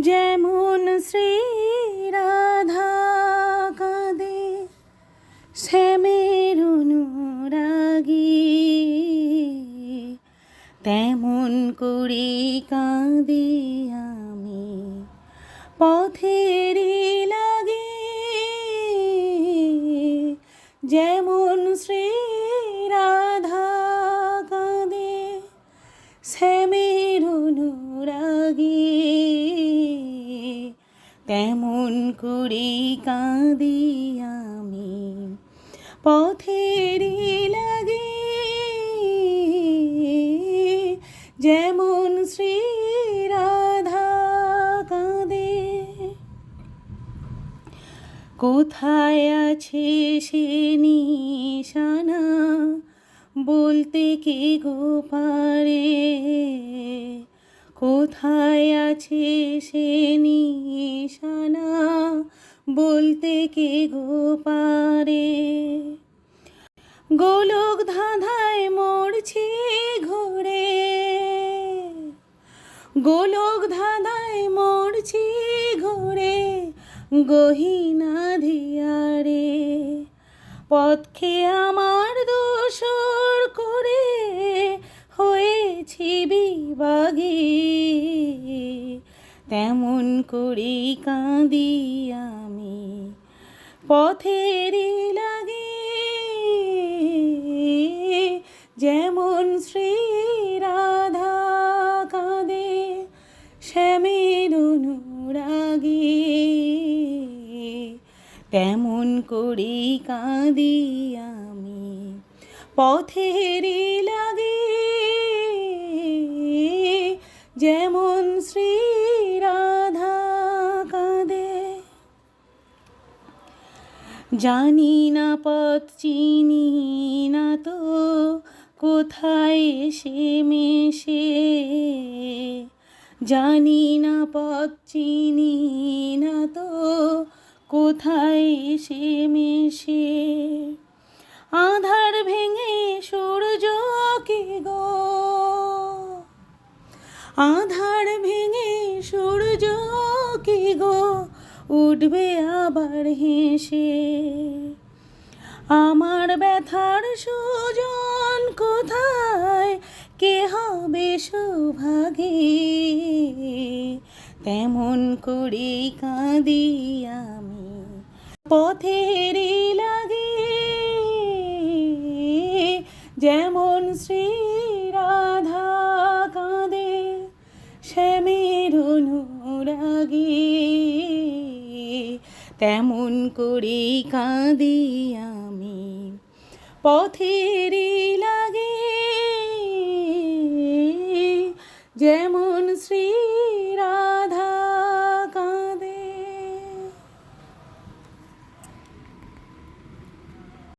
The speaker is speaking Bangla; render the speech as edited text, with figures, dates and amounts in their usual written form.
যেমন শ্রী রাধা কাঁদে শ্যামের অনুরাগী, তেমন করে কাঁদি আমি পথেরই লাগে। যেমন শ্রী রাধা কাঁদে শ্যামের অনুরাগী, তেমন করে কাঁদি আমি পথেরই লাগে। যেমন শ্রী রাধা কাঁদে। কোথায় আছে সে নিশানা বলতে কে গো পারে? কোথায় আছে সে নিশানা বলতে কে গো পারে? গোলক ধাঁধায় মরছি ঘুরে, গোলক ধাঁধায় মরছি ঘুরে, গহীনা ধিয়ারে পথকে আমার দোসর করে হয়েছি বিভাগী। তেমন করে কাঁদি আমি পথেরই লাগে। যেমন শ্রী রাধা কাঁদে শ্যামের অনুরাগী, তেমন করে কাঁদি আমি পথেরই লাগে। যেমন শ্রী রাধা কাঁদে। জানি না পথ চিনি না তো কোথায় এসে মেশে, জানি না পথ চিনি না তো কোথায় এসে মেশে। আধার ভেঙে সূর্য কি গো, আধার ভেঙে সূর্য কি গো উঠবে আবার হেসে। আমার ব্যথার সুজন কোথায়, কে হবে সুভাগী? তেমন করে কাঁদি আমি পথেরই লাগে। যেমন শ্রী রাধা কাঁদে শ্যামের অনুরাগী, তেমন করে কাঁদি আমি পথেরই